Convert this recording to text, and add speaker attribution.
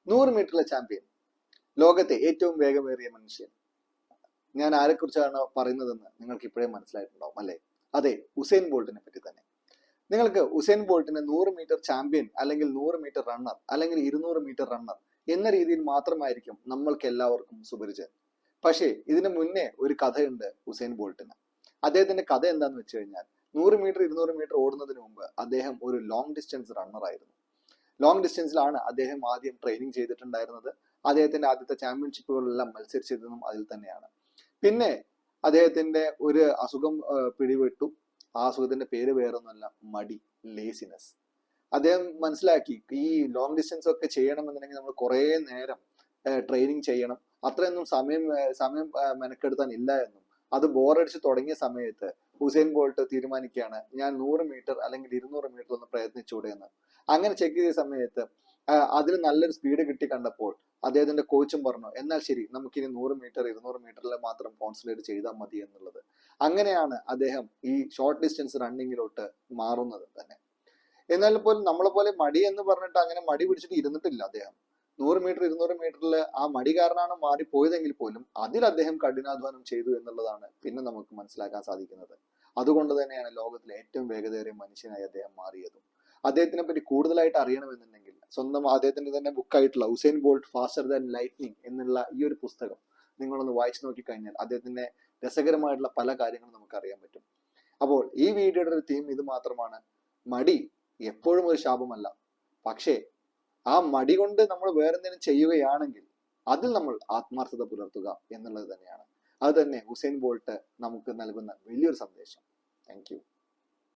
Speaker 1: 100 മീറ്ററിലെ champion, ലോകത്തെ ഏറ്റവും വേഗമേറിയ മനുഷ്യൻ. ഞാൻ ആരെക്കുറിച്ചാണ് പറയുന്നതെന്ന് നിങ്ങൾക്ക് ഇപ്പോഴേ മനസ്സിലായിട്ടുണ്ടാവും അല്ലെ? അതെ, ഉസൈൻ ബോൾട്ടിനെ പറ്റി തന്നെ. നിങ്ങൾക്ക് ഉസൈൻ ബോൾട്ടിനെ 100 മീറ്റർ ചാമ്പ്യൻ അല്ലെങ്കിൽ 100 മീറ്റർ റണ്ണർ അല്ലെങ്കിൽ 200 മീറ്റർ റണ്ണർ എന്ന രീതിയിൽ മാത്രമായിരിക്കും നമ്മൾക്ക് എല്ലാവർക്കും സുപരിചിതൻ. പക്ഷേ ഇതിനു മുന്നേ ഒരു കഥയുണ്ട് ഉസൈൻ ബോൾട്ടിന്. അദ്ദേഹത്തിന്റെ കഥ എന്താന്ന് വെച്ച് കഴിഞ്ഞാൽ 100 മീറ്റർ 200 മീറ്റർ ഓടുന്നതിന് മുമ്പ് അദ്ദേഹം ഒരു ലോങ് ഡിസ്റ്റൻസ് റണ്ണർ ആയിരുന്നു. ലോങ് ഡിസ്റ്റൻസിലാണ് അദ്ദേഹം ആദ്യം ട്രെയിനിങ് ചെയ്തിട്ടുണ്ടായിരുന്നത്. അദ്ദേഹത്തിന്റെ ആദ്യത്തെ ചാമ്പ്യൻഷിപ്പുകളെല്ലാം മത്സരിച്ചതും അതിൽ തന്നെയാണ്. പിന്നെ അദ്ദേഹത്തിന്റെ ഒരു അസുഖം പിടിപെട്ടു. ആ അസുഖത്തിന്റെ പേര് വേറൊന്നുമല്ല, മടി, ലേസിനെസ്. അദ്ദേഹം മനസ്സിലാക്കി ഈ ലോങ് ഡിസ്റ്റൻസ് ഒക്കെ ചെയ്യണമെന്നുണ്ടെങ്കിൽ നമ്മൾ കുറെ നേരം ട്രെയിനിങ് ചെയ്യണം, അത്രയൊന്നും സമയം മെനക്കെടുത്താൻ ഇല്ല എന്നും. അത് ബോറടിച്ച് തുടങ്ങിയ സമയത്ത് ഉസൈൻ ബോൾട്ട് തീരുമാനിക്കുകയാണ്, ഞാൻ 100 മീറ്റർ അല്ലെങ്കിൽ 200 മീറ്റർ ഒന്ന് പ്രയത്നിച്ചൂടെ എന്ന്. അങ്ങനെ ചെക്ക് ചെയ്ത സമയത്ത് അതിന് നല്ലൊരു സ്പീഡ് കിട്ടി കണ്ടപ്പോൾ അദ്ദേഹത്തിന്റെ കോച്ചും പറഞ്ഞു, എന്നാൽ ശരി, നമുക്കിനി 100 മീറ്റർ 200 മീറ്ററിൽ മാത്രം കോൺസെൻട്രേറ്റ് ചെയ്താൽ മതി എന്നുള്ളത്. അങ്ങനെയാണ് അദ്ദേഹം ഈ ഷോർട്ട് ഡിസ്റ്റൻസ് റണ്ണിങ്ങിലോട്ട് മാറുന്നത് തന്നെ. എന്നാൽ പോലും നമ്മളെ പോലെ മടി എന്ന് പറഞ്ഞിട്ട് അങ്ങനെ മടി പിടിച്ചിട്ട് ഇരുന്നിട്ടില്ല അദ്ദേഹം. 100 മീറ്റർ 200 മീറ്ററിൽ ആ മടി കാരണമാണ് മാറിപ്പോയതെങ്കിൽ പോലും അതിൽ അദ്ദേഹം കഠിനാധ്വാനം ചെയ്തു എന്നുള്ളതാണ് പിന്നെ നമുക്ക് മനസ്സിലാക്കാൻ സാധിക്കുന്നത്. അതുകൊണ്ട് തന്നെയാണ് ലോകത്തിലെ ഏറ്റവും വേഗതയേറിയ മനുഷ്യനായി അദ്ദേഹം മാറിയതും. അദ്ദേഹത്തിനെ പറ്റി കൂടുതലായിട്ട് അറിയണമെന്നുണ്ടെങ്കിൽ സ്വന്തം അദ്ദേഹത്തിന്റെ തന്നെ ബുക്കായിട്ടുള്ള Usain Bolt faster than lightning എന്നുള്ള ഈ ഒരു പുസ്തകം നിങ്ങളൊന്ന് വായിച്ചു നോക്കിക്കഴിഞ്ഞാൽ അദ്ദേഹത്തിന്റെ രസകരമായിട്ടുള്ള പല കാര്യങ്ങളും നമുക്ക് അറിയാൻ പറ്റും. അപ്പോൾ ഈ വീഡിയോയുടെ ഒരു തീം ഇത് മാത്രമാണ്. മടി എപ്പോഴും ഒരു ശാപമല്ല. പക്ഷേ ആ മടി കൊണ്ട് നമ്മൾ വേറെന്തെങ്കിലും ചെയ്യുകയാണെങ്കിൽ അതിൽ നമ്മൾ ആത്മാർത്ഥത പുലർത്തുക എന്നുള്ളത് തന്നെയാണ്. അത് തന്നെ ഉസൈൻ ബോൾട്ട് നമുക്ക് നൽകുന്ന വലിയൊരു സന്ദേശം. Thank you.